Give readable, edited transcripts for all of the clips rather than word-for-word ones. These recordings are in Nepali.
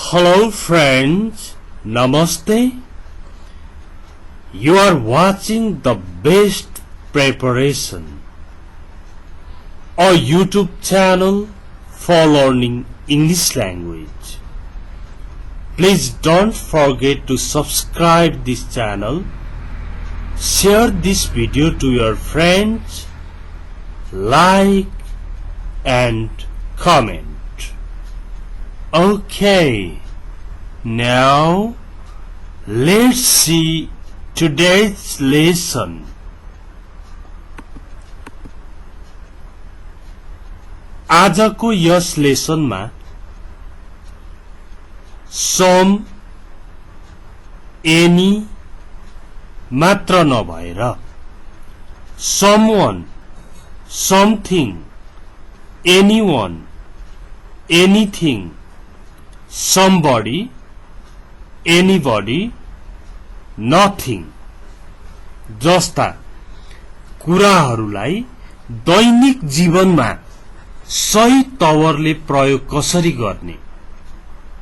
Hello friends, Namaste. You are watching the best preparation, a YouTube channel for learning English language. Please don't forget to subscribe this channel, share this video to your friends, like and comment. Okay, now let's see today's lesson. आजको यस लेसनमा some, any मात्र नभएर someone, something, anyone, anything, somebody, anybody, nothing जस्ता कुराहरूलाई दैनिक जीवनमा सही तवरले प्रयोग कसरी गर्ने,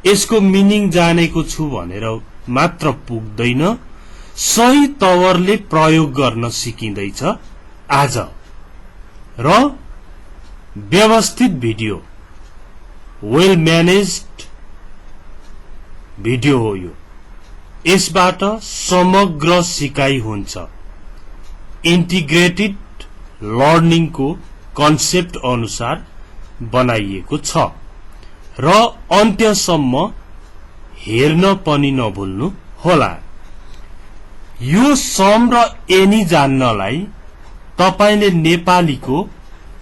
यसको मिनिङ जानेको छु भनेर मात्र पुग्दैन, सही तवरले प्रयोग गर्न सिकिँदैछ आज। र व्यवस्थित भिडियो, वेल म्यानेज्ड भिडियो हो यो। यसबाट समग्र सिकाइ हुन्छ। इन्टिग्रेटेड लर्निङको कन्सेप्ट अनुसार बनाइएको छ र अन्त्यसम्म हेर्न पनि नभुल्नु होला। यो सम र एनी जान्नलाई तपाईले नेपालीको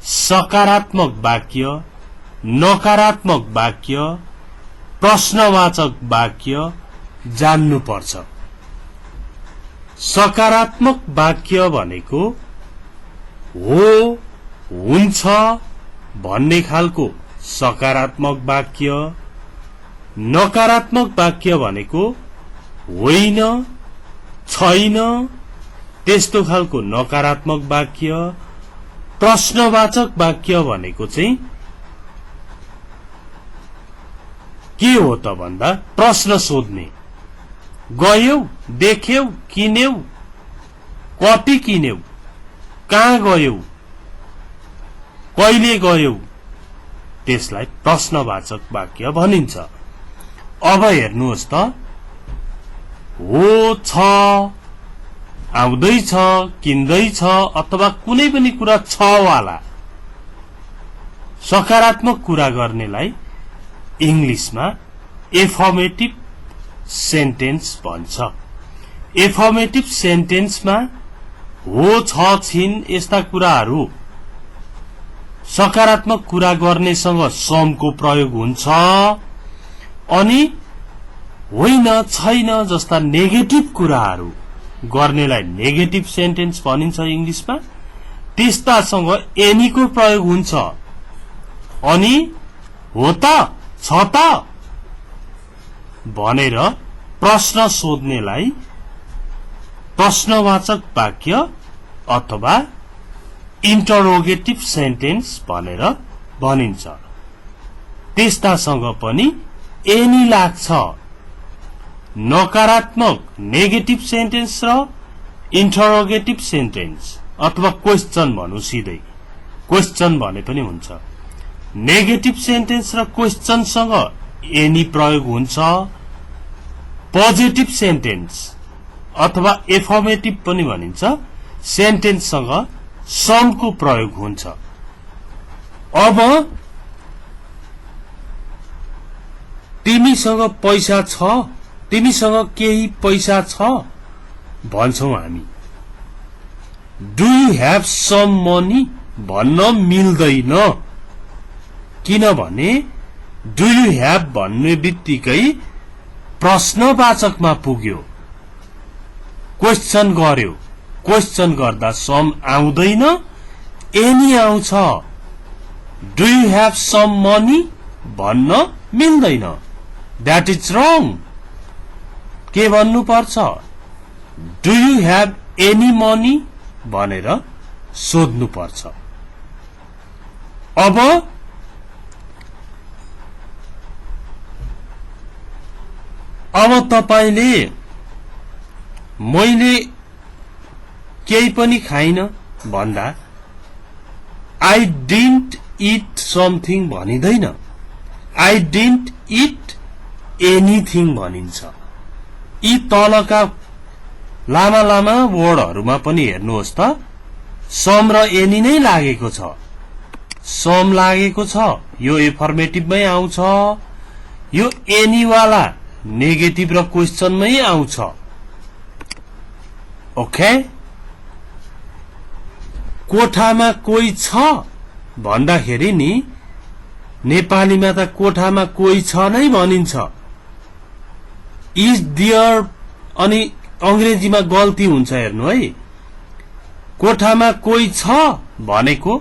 सकारात्मक वाक्य, नकारात्मक वाक्य, प्रश्नवाचक वाक्य जान्नु पर्छ। सकारात्मक वाक्य भनेको हो, हुन्छ भन्ने खालको सकारात्मक वाक्य, नकारात्मक वाक्य भनेको होइन, छैन त्यस्तो खालको नकारात्मक वाक्य, प्रश्नवाचक वाक्य भनेको चाहिँ के हो त भन्दा प्रश्न सोध्ने। गयौ, देख्यौ, किन्यौ, कति किन्यौ, कहाँ गयौ, कहिले गयौ, त्यसलाई प्रश्नवाचक वाक्य भनिन्छ। अब हेर्नुहोस् त, हो, छ, आउँदैछ, किन्दैछ अथवा कुनै पनि कुरा छ वाला सकारात्मक कुरा गर्नेलाई इंग्लिशमा एफर्मेटिभ सेन्टेन्स भन्छ। एफर्मेटिभ सेन्टेन्समा हो, छ, छिन यस्ता कुराहरू सकारात्मक कुरा गर्नेसँग समको प्रयोग हुन्छ, अनि होइन, छैन जस्ता नेगेटिभ कुराहरू गर्नेलाई नेगेटिभ सेन्टेन्स भनिन्छ इंग्लिशमा। त्यस्तासँग एनीको प्रयोग हुन्छ। अनि हो त, छ त भनेर प्रश्न सोध्नेलाई प्रश्नवाचक वाक्य अथवा इन्टरोगेटिभ सेन्टेन्स भनेर भनिन्छ। त्यस्तासँग पनि एनी लाग्छ। नकारात्मक नेगेटिभ सेन्टेन्स र इन्टरोगेटिभ सेन्टेन्स अथवा क्वेश्चन भनौं, सिधै क्वेश्चन भने पनि हुन्छ। नेगेटिभ सेन्टेन्स र क्वेश्चनसँग एनी प्रयोग हुन्छ। पोजिटिभ सेन्टेन्स अथवा एफर्मेटिभ पनि भनिन्छ सेन्टेन्ससँग समको प्रयोग हुन्छ। अब तिमीसँग पैसा छ, तिमीसँग केही पैसा छ भन्छौं हामी। Do you have some money भन्न मिल्दैन, किनभने डु यु ह्याभ भन्ने बित्तिकै प्रश्नवाचकमा पुग्यो, क्वेश्चन गर्यो। क्वेश्चन गर्दा सम आउँदैन, एनी आउँछ। Do you have some money भन्न मिल्दैन, द्याट इज रङ। के भन्नु पर्छ? Do you have any money भनेर सोध्नु पर्छ। अब अब तपाईले मैले केही पनि खाइन भन्दा I didn't eat something भनिदैन, I didn't eat anything भनिन्छ। यी तलका लामा लामा वर्डहरुमा पनि हेर्नुहोस् त सम र एनी नै लागेको छ। सम लागेको छ, यो एफर्मेटिभमै आउँछ, यो एनी वाला नेगेटिभ र क्वेशनमै आउँछ। ओके, कोठामा कोही छ भन्दाखेरि नि नेपालीमा त कोठामा कोही छ नै भनिन्छ। इज देयर अनि अंग्रेजीमा गल्ती हुन्छ हेर्नु है। कोठामा कोही छ भनेको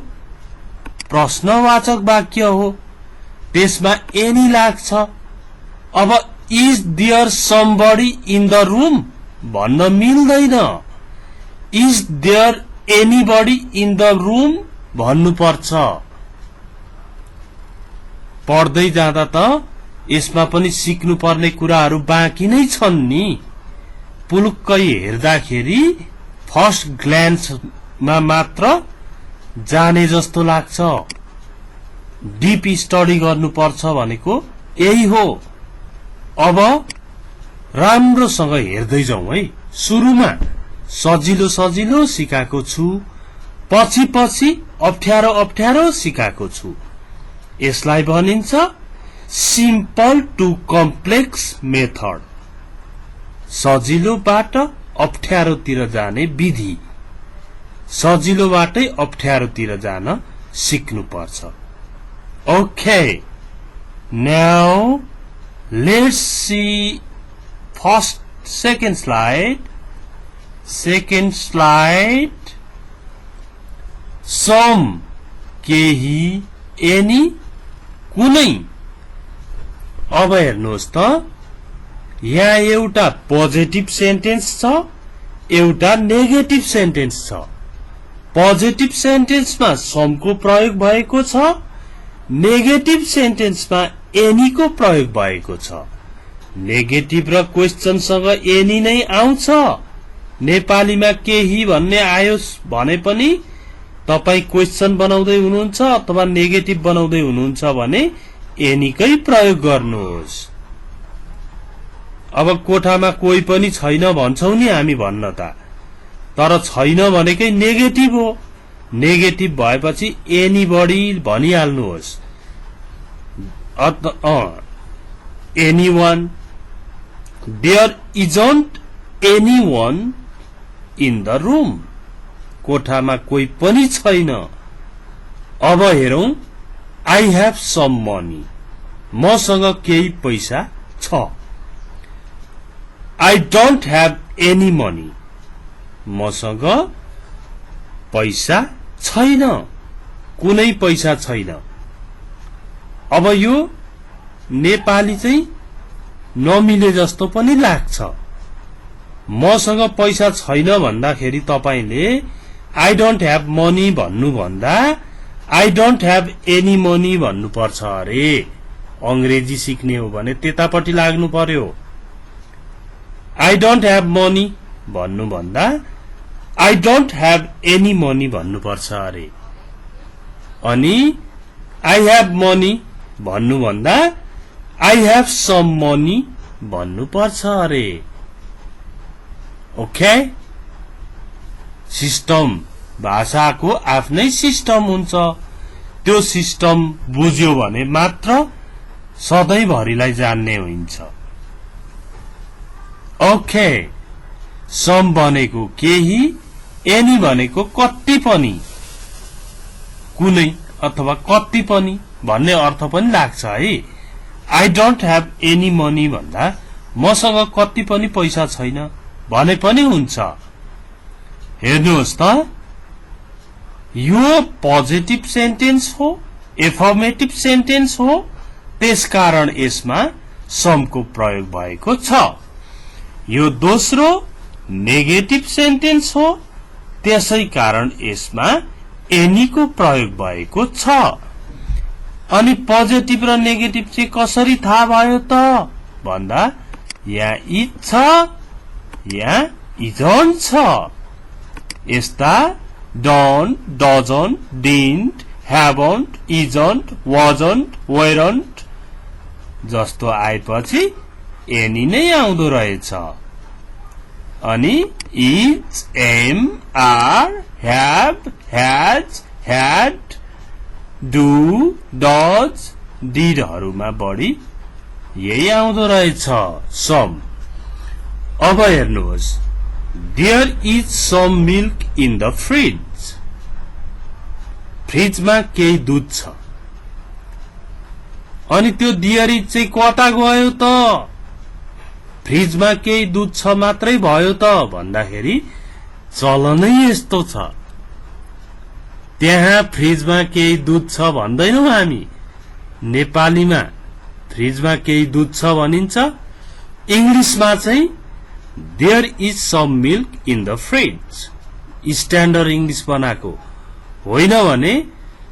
प्रश्नवाचक वाक्य हो, त्यसमा एनी लाग्छ। अब is there somebody in the room भन्न मिल्दैन, is there anybody in the room भन्नुपर्छ। पढ्दै जाँदा त यसमा पनि सिक्नु पर्ने कुराहरू बाँकी नै छन् नि। पुलुक्कै हेर्दाखेरि फर्स्ट ग्ल्यान्समा मात्र जाने जस्तो लाग्छ। डीप स्टडी गर्नुपर्छ भनेको यही हो। अब राम्रोसँग हेर्दै जाउँ है। सुरुमा सजिलो सजिलो सिकाएको छु, पछि पछि अप्ठ्यारो अप्ठ्यारो सिकाएको छु। यसलाई भनिन्छ सिम्पल टु कम्प्लेक्स मेथड, सजिलोबाट अप्ठ्यारोतिर जाने विधि। सजिलोबाटै अप्ठ्यारोतिर जान सिक्नुपर्छ। Okay, now let's see second slide. Some केही, एनी कुनै। अब हेर्नुहोस् त यहाँ एउटा पोजिटिभ सेन्टेन्स छ, एउटा नेगेटिभ सेन्टेन्स छ। पोजिटिभ सेन्टेन्समा समको प्रयोग भएको छ, नेगेटिभ सेन्टेन्समा एनीको प्रयोग भएको छ। नेगेटिभ र क्वेशनसँग एनी नै आउँछ। नेपालीमा केही भन्ने आयो भने पनि तपाई क्वेशन बनाउँदै हुनुहुन्छ अथवा नेगेटिभ बनाउँदै हुनुहुन्छ भने एनीकै प्रयोग गर्नुहोस्। अब कोठामा कोही पनि छैन भन्छौं नि हामी भन्न त, तर छैन भनेकै नेगेटिभ हो। नेगेटिभ भएपछि एनीबडी भनिहाल्नुहोस्। Anyone, there isn't anyone in the room. कोठामा कोही पनि छैन। अब हेरौं, आई हैव सम मनी, मसँग केही पैसा छ। I don't have any money, मसँग पैसा छैन, कुनै पैसा छैन। अब यो नेपाली चाहिँ नमिले जस्तो पनि लाग्छ। मसँग पैसा छैन भन्दाखेरि तपाईले आई डोन्ट हैव मनी भन्नु भन्दा I don't have any money भन्नुपर्छ अरे। अंग्रेजी सिक्ने हो भने त्यतापट्टि लाग्नु पर्यो। आई डोन्ट हैव मनी भन्नु भन्दा I don't have any money भन्नुपर्छ अरे। अनि आई हैव मनी भन्नु भन्दा आई हैव सम मनी भन्नुपर्छ अरे। ओके, सिस्टम, भाषाको आफ्नै सिस्टम हुन्छ। त्यो सिस्टम बुझ्यो भने मात्र सधैँभरिलाई जान्ने हुन्छ। ओके, सम भनेको केही, एनी भनेको कति पनि, कुनै अथवा कति पनि भन्ने अर्थ पनि लाग्छ है। I don't have any money भन्दा मसँग कति पनि पैसा छैन भने पनि हुन्छ। हेर्नुहोस् त, यो पोजिटिभ सेन्टेन्स हो, एफर्मेटिभ सेन्टेन्स हो, त्यसकारण यसमा समको प्रयोग भएको छ। यो दोस्रो नेगेटिभ सेन्टेन्स हो, त्यसै कारण यसमा एनीको प्रयोग भएको छ। अनि पोजिटिभ र नेगेटिभ चाहिँ कसरी थाहा भयो त भन्दा यहाँ इज छ, यहाँ इजन्ट छ। यस्ता don't, doesn't, didn't, haven't, isn't, wasn't, weren't जस्तो आएपछि एनी नै आउँदो रहेछ। अनि is, am, are, have, has, had, do, does, डिडहरुमा बढी यही आउँदो रहेछ सम। अब हेर्नुहोस्, there is some milk in the fridge. फ्रिजमा केही दूध छ। अनि त्यो देयर इज चाहिँ कता गयो त? फ्रिजमा केही दूध छ मात्रै भयो त भन्दाखेरि चलनै यस्तो छ। त्यहाँ फ्रिजमा केही दूध छ भन्दैनौं हामी। नेपालीमा फ्रिजमा केही दूध छ भनिन्छ। इंग्लिशमा चाहिँ there is some milk in the fridge. Standard English बनाएको होइन भने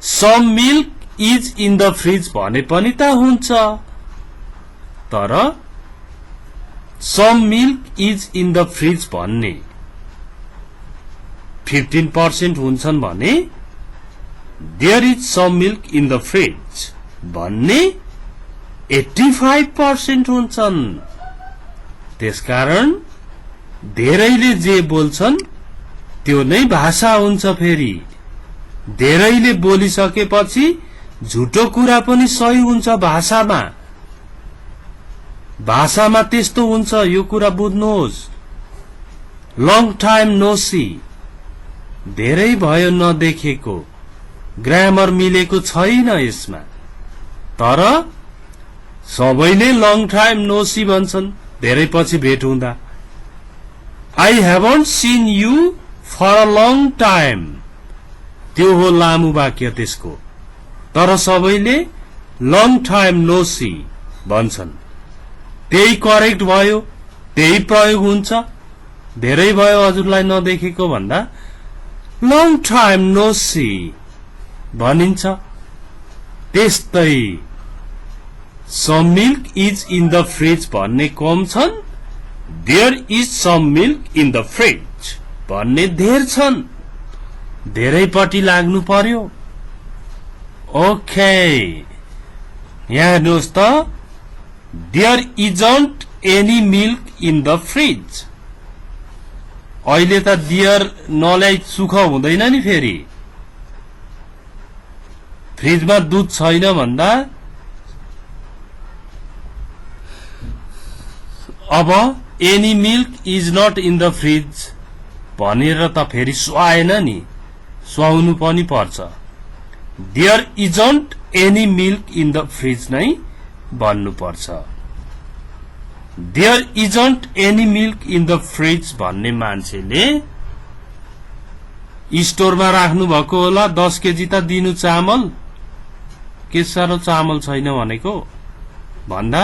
some milk is in the fridge भने पनि त हुन्छ। तर some milk is in the fridge भन्ने 15% हुन्छन् भने there is some milk in the fridge भन्ने 85% हुन्छन्। त्यसकारण धेरैले जे बोल्छन् त्यो नै भाषा हुन्छ। फेरि धेरैले बोलिसकेपछि झुटो कुरा पनि सही हुन्छ। भाषामा त्यस्तो हुन्छ। यो कुरा बुझ्नुहोस्। लङ टाइम नो सी, धेरै भयो नदेखेको। ग्रामर मिलेको छैन यसमा। तर सबैले लङ टाइम नो सी भन्छन् धेरै पछि भेट हुँदा। I haven't seen you for a long time, त्यो हो लामो वाक्य त्यसको। तर सबैले लङ टाइम नो सी भन्छन्। त्यही करेक्ट भयो, त्यही प्रयोग हुन्छ। धेरै भयो हजुरलाई नदेखेको भन्दा लङ टाइम नो सी भनिन्छ। त्यस्तै some milk is in the fridge भन्ने कम छन्, there is some milk in the fridge भन्ने धेर छन्। धेरैपट्टि लाग्नु पर्यो। ओके, यहाँ हेर्नुहोस् त, there isn't any milk in the fridge. अहिले त देयर नल्याई सुख हुँदैन नि। फेरि फ्रिजमा दूध छैन भन्दा अब any milk is not in the fridge भनेर त फेरि सुहाएन नि। सुहाउनु पनि पर्छ। There isn't any milk in the fridge नै भन्नु पर्छ। There isn't any milk in the fridge भन्ने मान्छेले स्टोरमा राख्नु भएको होला 10 केजी त दिनु चामल। के साह्रो चामल छैन भनेको भन्दा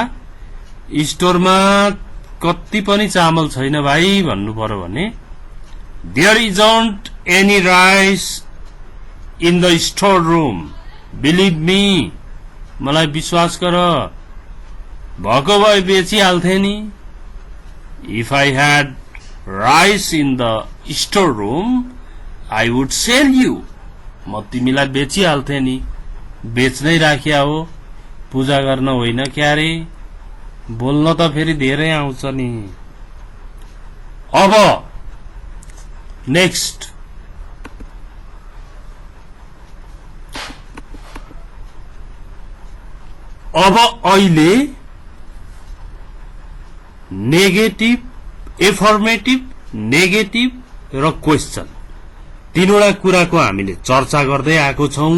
स्टोरमा कति पनि चामल छैन भाइ भन्नु पर्यो भने there isn't any rice in the store room, believe me, मलाई विश्वास गर, भएको भए बेचिहाल्थे नि। If I had rice in the store room I would sell you, म तिमीलाई बेचिहाल्थे नि। बेच्नै राख्या हो, पूजा गर्न होइन क्यारे। बोल्न त फेरि धेरै आउँछ नि। अब नेक्स्ट, अब अहिले नेगेटिभ, एफर्मेटिभ, नेगेटिभ र क्वेश्चन तीनवटा कुराको हामीले चर्चा गर्दै आएको छौं।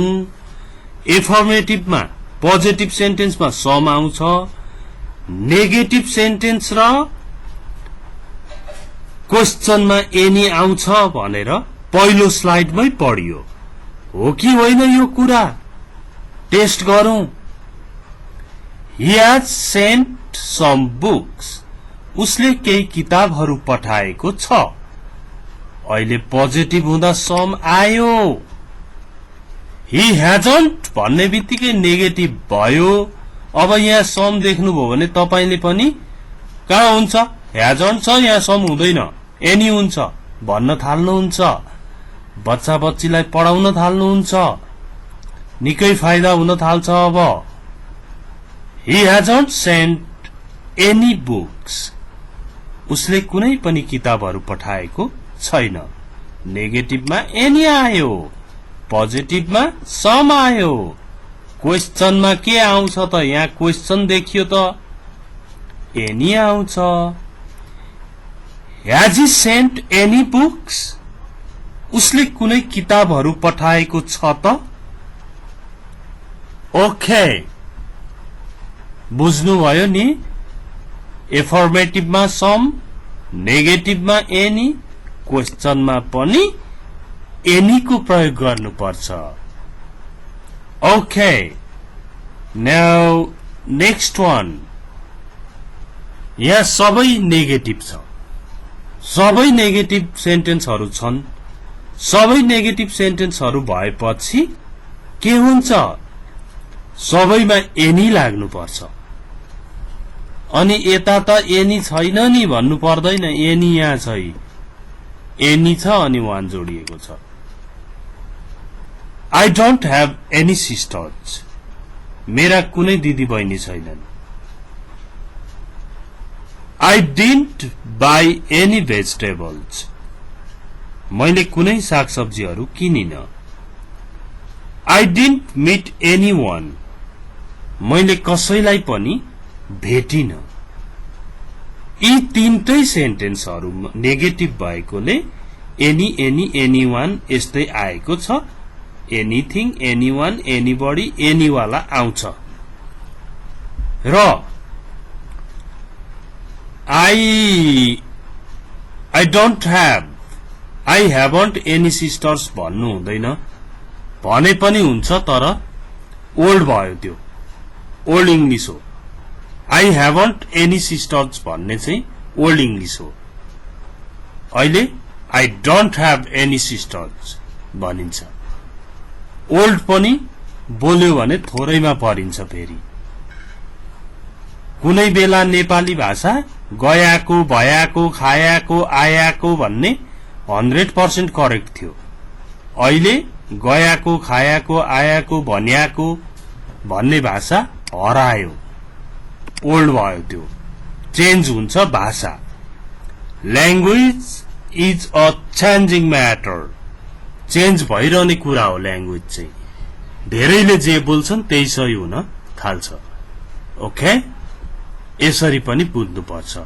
एफर्मेटिभमा पोजिटिभ सेन्टेन्समा सम आउँछ। नेगेटिभ सेन्टेन्स र क्वेश्चनमा एनी आउँछ भनेर पहिलो स्लाइडमै पढियो। हो कि होइन यो कुरा टेस्ट गरौं। He has sent some books, उसले केही किताबहरू पठाएको छ। अहिले पोजिटिभ हुँदा सम आयो। He hasn't भन्ने बित्तिकै नेगेटिभ भयो। अब यहाँ सम देख्नुभयो भने तपाईले पनि कहाँ हुन्छ? ह्याज अन छ, यहाँ सम हुँदैन, एनी हुन्छ भन्न थाल्नुहुन्छ, बच्चा बच्चीलाई पढाउन थाल्नुहुन्छ, निकै फाइदा हुन थाल्छ। अब he hasn't sent any books, उसले कुनै पनि किताबहरू पठाएको छैन। नेगेटिभमा एनी आयो, पोजिटिभमा सम आयो। क्वेश्चनमा के आउँछ त? यहाँ क्वेश्चन देखियो त एनी आउँछ। Has he sent any books? उसले कुनै किताबहरू पठाएको छ त? ओके, बुझ्नुभयो नि? एफर्मेटिभमा सम, नेगेटिभमा एनी, क्वेश्चनमा पनि एनीको प्रयोग गर्नुपर्छ। Okay, now next one. यहाँ सबै नेगेटिभ छ, सबै नेगेटिभ सेन्टेन्सहरू छन्। सबै नेगेटिभ सेन्टेन्सहरू भएपछि के हुन्छ? सबैमा एनी लाग्नुपर्छ। अनि यता त एनी छैन नि भन्नु पर्दैन, एनी यहाँ छ, एनी छ अनि वान जोडिएको छ। I don't have any sisters, मेरा कुनै दिदी बहिनी छैनन्। I didn't buy any vegetables, मैले कुनै सागसब्जीहरू किनिन। I didn't meet any one, मैले कसैलाई पनि भेटिन। यी तीनटै सेन्टेन्सहरू नेगेटिभ भएकोले एनी एनी एनी वान यस्तै आएको छ। एनीथिङ, एनी वान, एनीबडी, एनीवाला आउँछ। र I don't have, I haven't any sisters भन्नु हुँदैन, भने पनि हुन्छ तर ओल्ड भयो, त्यो ओल्ड इंग्लिश हो। आई ह्याभन्ट एनी सिस्टर्स भन्ने चाहिँ ओल्ड इंग्लिश हो। अहिले I don't have any sisters भनिन्छ। ओल्ड पनि बोल्यो भने थोरैमा परिन्छ। फेरि कुनै बेला नेपाली भाषा गयाको, भयाको, खायाको, आयाको भन्ने 100% करेक्ट थियो। अहिले गयाको, खायाको, आयाको, भन्याको भन्ने भाषा हरायो, ओल्ड भयो, त्यो चेन्ज हुन्छ भाषा। Language is a changing matter, change भइरहने कुरा हो ल्याङ्ग्वेज चाहिँ। धेरैले जे बोल्छन् त्यही सही हुन थाल्छ। ओके, यसरी पनि बुझ्नुपर्छ।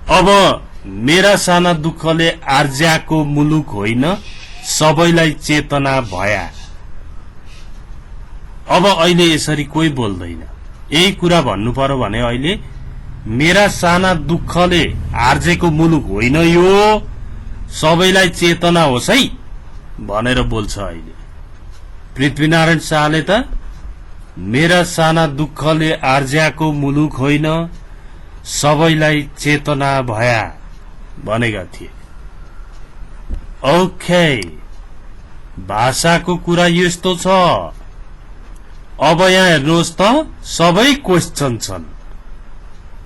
अब मेरा साना दुःखले आर्ज्याको मुलुक होइन, सबैलाई चेतना भया। अब अहिले यसरी कोही बोल्दैन। यही कुरा भन्नु पर्यो भने अहिले मेरा साना दुःखले आर्जेको मुलुक होइन यो, सबैलाई चेतना होस् है भनेर बोल्छ अहिले। पृथ्वीनारायण शाहले त मेरा साना दुःखले आर्ज्याको मुलुक होइन, सबैलाई चेतना भया भनेका थिए। ओके, भाषाको कुरा यस्तो छ। अब यहाँ हेर्नुहोस् त, सबै क्वेश्चन छन्।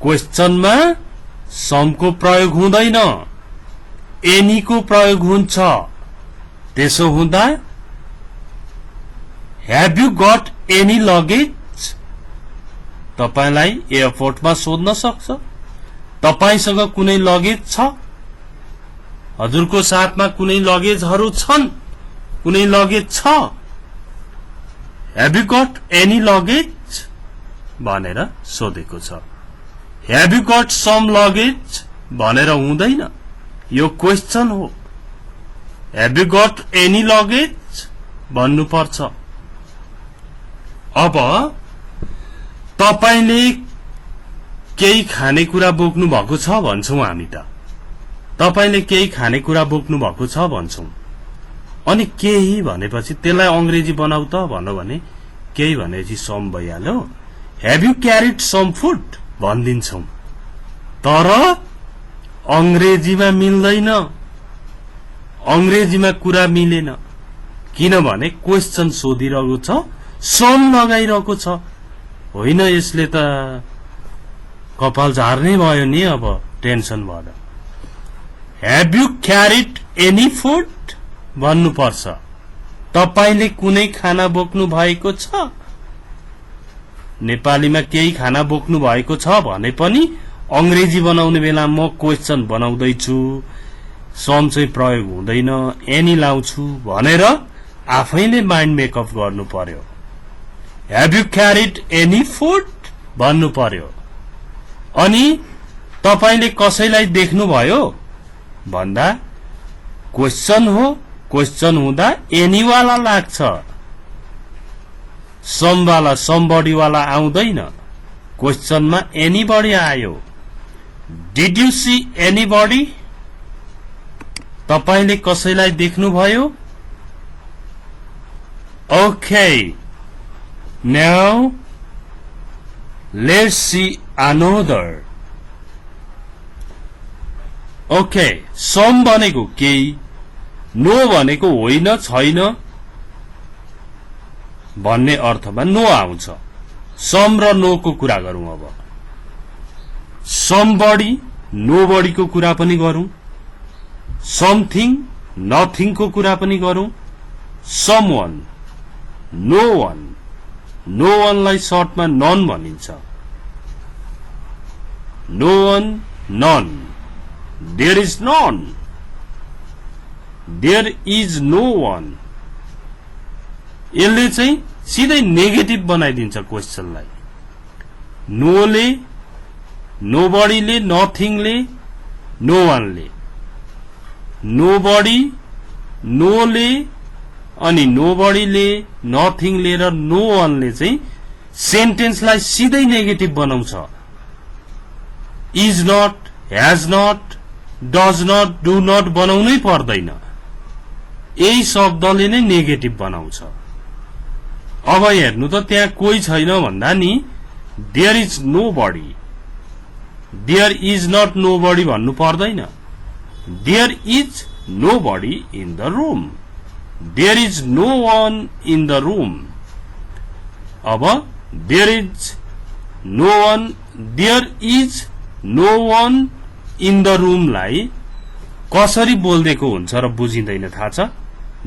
क्वेश्चनमा समको प्रयोग हुँदैन, एनीको प्रयोग हुन्छ। त्यसो हुँदा have you got any luggage, तपाईलाई एयरपोर्टमा सोध्न सक्छ, तपाईसँग कुनै लगेज छ? हजुरको साथमा कुनै लगेजहरू छन्? कुनै लगेज छ? Have you got any luggage भनेर सोधेको छ। Have you got some luggage भनेर हुँदैन, यो क्वेश्चन हो। Have you got any luggage भन्नुपर्छ। अब तपाईले केही खानेकुरा बोक्नु भएको छ भन्छौं हामी त। तपाईले केही खानेकुरा बोक्नु भएको छ भन्छौं। अनि केही भनेपछि त्यसलाई अंग्रेजी बनाऊ त भन्नु भने केही भनेपछि सम भइहाल्यो। Have you carried some food भनिदिन्छौं, तर अंग्रेजीमा मिल्दैन। अंग्रेजीमा कुरा मिलेन किनभने क्वेश्चन सोधिरहेको छ, सम लगाइरहेको छ। होइन, यसले त कपाल झार्ने भयो नि अब टेन्सन भएर Have you carried any food? भन्नुपर्छ तपाईले कुनै खाना बोक्नु भएको छ नेपालीमा केही खाना बोक्नु भएको छ भने पनि अंग्रेजी बनाउने बेला म क्वेशन बनाउँदै छु सम चाहिँ प्रयोग हुँदैन एनी लाउँछु भनेर आफैले माइन्ड मेकअप गर्नु पर्यो Have you carried any food? भन्नु पर्यो अनि तपाईले कसैलाई देख्नु भयो भन्दा क्वेशन हो क्वेशन हुँदा एनी वाला लाग्छ सम वाला समबडी वाला आउँदैन क्वेशनमा एनीबडी आयो Did you see anybody? तपाईले कसैलाई देख्नु भयो Okay, now let's see another. Okay, some भनेको केही नो भनेको होइन छैन भन्ने अर्थमा नो आउँछ सम र नो को कुरा गरौं अब समबडी नोबडी को कुरा पनि गरौं समथिङ नथिङ को कुरा पनि गरौं समवन नो वन लाई सर्टमा नन भनिन्छ no one none There is none. There is no one. यसले चाहिँ सिधै नेगेटिभ बनाइदिन्छ क्वेशनलाई नोले नोबडीले नथिङले नो वानले नोबडी नोले अनि नोबडीले नथिङले र नो वानले चाहिँ सेन्टेन्सलाई सिधै नेगेटिभ बनाउँछ is not has not does not do not बनाउनै पर्दैन यही शब्दले नै नेगेटिभ बनाउँछ अब हेर्नु त त्यहाँ कोही छैन भन्दा नि there is nobody there is not nobody भन्नु पर्दैन there is nobody in the room there is no one in the room अब there is no one there is no one in the room लाई कसरी बोल्देको हुन्छ र बुझिँदैन थाहा छ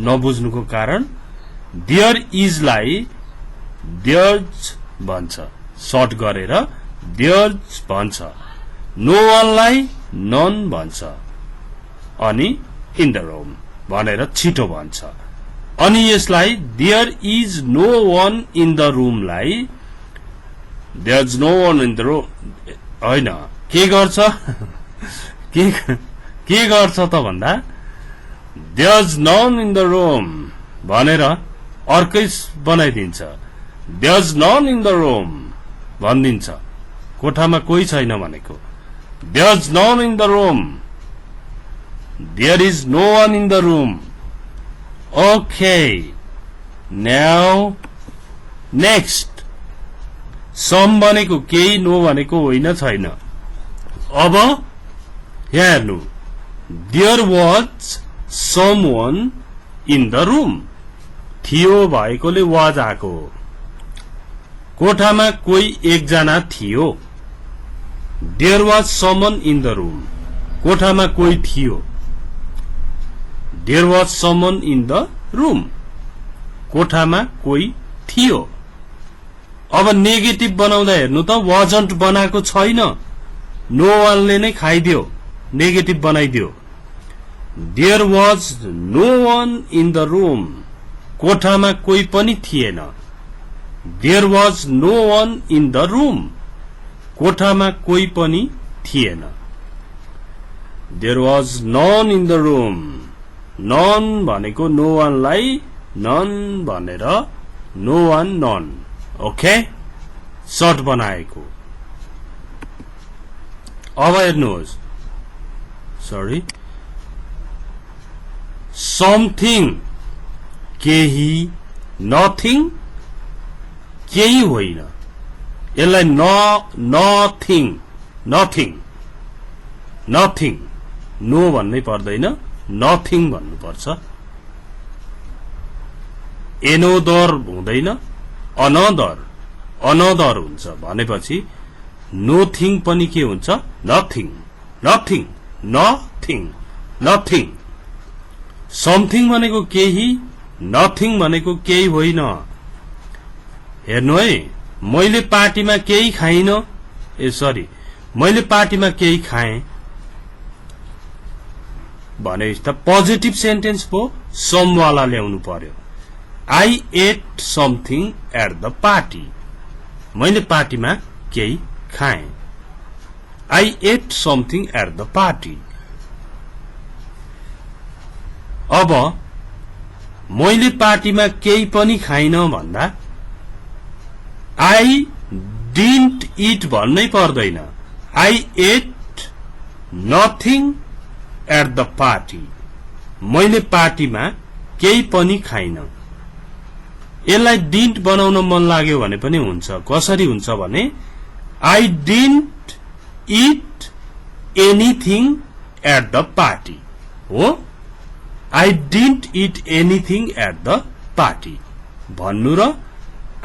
नबुझ्नुको कारण देयर इज लाई देयर्स भन्छ सर्ट गरेर देयर्स भन्छ नो वन लाई नन भन्छ अनि इन द रूम भनेर छिटो भन्छ अनि यसलाई there is no one in the room लाई there's no one in the room हैन के गर्छ के गर्छ त भन्दा there's none in the room भनेर अर्कै बनाइदिन्छ there's none in the room भनिदिन्छ कोठामा कोही छैन भनेको there's none in the room there is no one in the room okay now next some भनेको केही नो भनेको होइन छैन अब हेर्नु there was someone in the room थियो भएकोले वाज आको कोठामा कोही एकजना थियो there was someone in the room कोठामा कोही थियो there was someone in the room कोठामा कोही थियो अब नेगेटिभ बनाउँदा हेर्नु त वाजन्ट बनाएको छैन नो वानले नै खाइदियो नेगेटिभ बनाइदियो there was no one in the room कोठामा कोही पनि थिएन there was no one in the room कोठामा कोही पनि थिएन there was none in the room none भनेको नो वानलाई नन भनेर no one none okay short बनाएको अब हेर्नुहोस् सरी समथिङ केही नथिङ केही होइन यसलाई नथिङ नथिङ नथिङ नो भन्नै पर्दैन नथिङ भन्नुपर्छ एनोदर हुँदैन अनदर अनदर हुन्छ भनेपछि नोथिङ पनि के हुन्छ nothing nothing nothing nothing something भनेको केही नथिङ भनेको केही होइन हेर्नु है मैले पार्टीमा केही खाइन मैले पार्टीमा केही खाएँ भने त पोजिटिभ सेन्टेन्स पो सम वाला ल्याउनु पर्यो I ate something at the party मैले पार्टीमा केही खाएँ I ate something at the party अब मैले पार्टीमा केही पनि खाइन भन्दा आई डिन्ट इट भन्नै पर्दैन I ate nothing at the party मैले पार्टीमा केही पनि खाइन यसलाई डिन्ट बनाउन मन लाग्यो भने पनि हुन्छ कसरी हुन्छ भने I didn't eat anything at the party हो I didn't eat anything at the party भन्नु र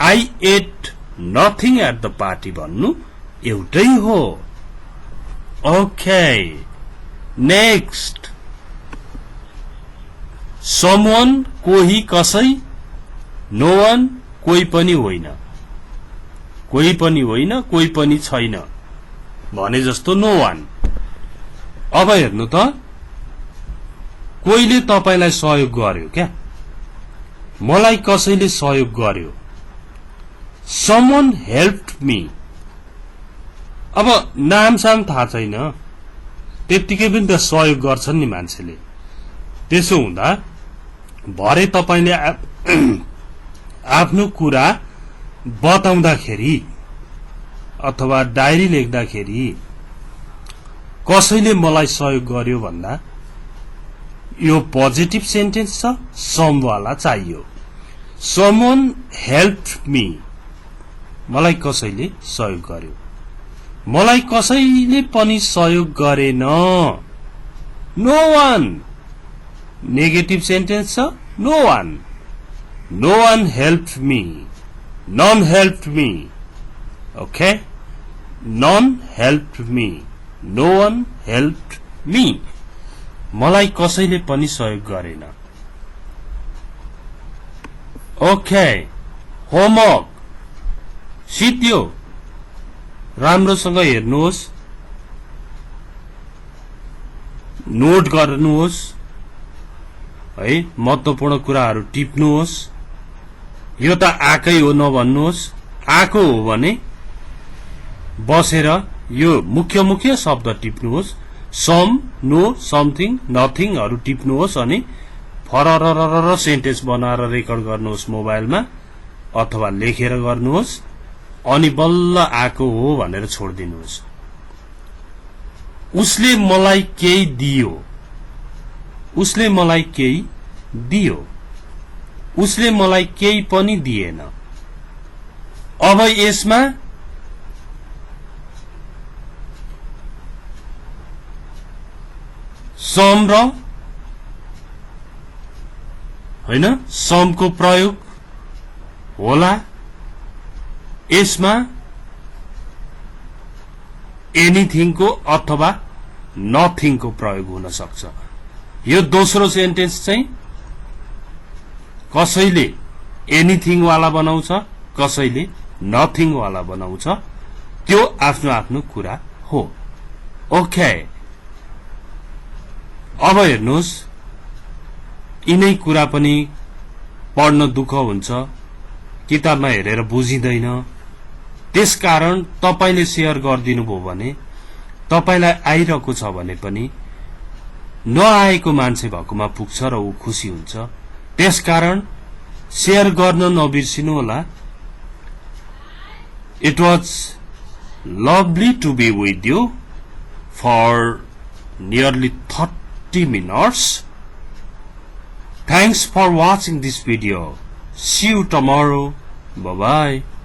I ate nothing at the party भन्नु एउटै हो ओके नेक्स्ट समवन कोही कसै नो वान कोही पनि होइन कोही पनि होइन कोही पनि छैन भने जस्तो नो वान अब हेर्नु त कोहीले तपाईलाई सहयोग गर्यो क्या मलाई कसैले सहयोग गर्यो समवन हेल्प्ड मी अब नाम साम थाहा छैन त्यतिकै पनि त सहयोग गर्छन् नि मान्छेले त्यसो हुँदा भरे तपाईले आफ्नो कुरा बताउँदाखेरि अथवा डायरी लेख्दाखेरि कसैले मलाई सहयोग गर्यो भन्दा यो पोजिटिभ सेन्टेन्स छ सम वाला चाहियो समवन हेल्प्ड मी मलाई कसैले सहयोग गर्यो मलाई कसैले पनि सहयोग गरेन नो वान नेगेटिभ सेन्टेन्स छ no one helped me none helped me okay none helped me no one helped me मलाई कसैले पनि सहयोग गरेन ओके होमवर्क सिद्धियो राम्रोसँग हेर्नुहोस् नोट गर्नुहोस् है महत्त्वपूर्ण कुराहरू टिप्नुहोस् यो त आकै हो नभन्नुहोस् आको हो भने बसेर यो मुख्य मुख्य शब्द टिप्नुहोस् सम नो समथिङ नथिङहरू टिप्नुहोस् अनि फरररर सेन्टेन्स बनाएर रेकर्ड गर्नुहोस् मोबाइलमा अथवा लेखेर गर्नुहोस् अनि बल्ल आको हो भनेर छोडिदिनुहोस् उसले मलाई केही दियो उसले मलाई केही दियो उसले मलाई केही पनि दिएन अब यसमा सम र हैन समको प्रयोग होला यसमा एनीथिङको अथवा नथिङको प्रयोग हुन सक्छ यो दोस्रो सेन्टेन्स चाहिँ कसैले एनीथिङ वाला बनाउँछ कसैले नथिङ वाला बनाउँछ त्यो आफ्नो आफ्नो कुरा हो ओके अब हेर्नुहोस् यिनै कुरा पनि पढ्न दुःख हुन्छ किताबमा हेरेर बुझिदैन त्यसकारण तपाईले शेयर गरिदिनु भयो भने तपाईलाई आइरहेको छ भने पनि नआएको मान्छे भएकोमा पुग्छ र ऊ खुसी हुन्छ त्यसकारण शेयर गर्न नबिर्सिनु होला it was lovely to be with you for nearly 30 minutes. Thanks for watching this video. See you tomorrow. Bye bye.